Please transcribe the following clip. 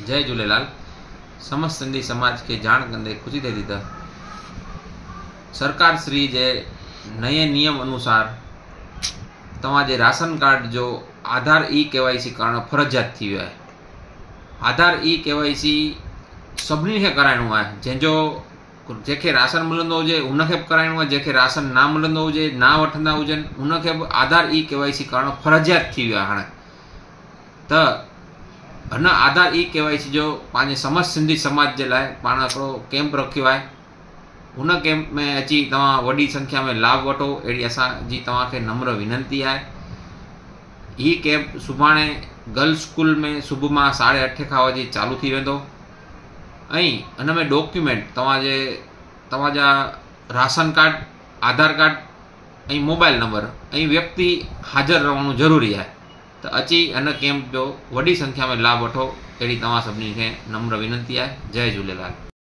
जय झूलेलाल। समस्त सिंधी समाज के जाण कंदे खुशी थिए थी त सरकार श्री जे नए नियम अनुसार तव्हांजे राशन कार्ड जो आधार ई-KYC करण फरजियात थी वियो आहे। आधार ई-KYC सभिनी खे कराइणो आहे। जंहिंखे राशन मिलंदो हुजे उनखे बि कराइणो आहे, जंहिंखे राशन ना मिलंदो हुजे, ना वठंदा हुजनि, उनखे बि आधार ई-KYC करण फरजियात थी वियो आहे। हाणे त हिन आधार ई-KYC जो पंहिंजे समस्त सिंधी समाज जे लाइ पाण हिकिड़ो कैंप रखियो आहे। हुन कैंप में अची तव्हां वॾी संख्या में लाभ वठो, अहिड़ी असांजी तव्हांखे नम्र विनंती आहे। हीउ कैंप सुभाणे गर्ल्स स्कूल में सुबुह मां 8:30 खां वठी चालू थी वेंदो ऐं हिन में डॉक्यूमेंट तव्हांजा राशन कार्ड, आधार कार्ड ऐं मोबाइल नंबर ऐं व्यक्ति हाज़िर रहणो ज़रूरी आहे। त अची हिन कैंप जो वॾी संख्या में लाभ वठो, अहिड़ी तव्हां सभिनी खे नम्र विनंती आहे। जय झूलेलाल।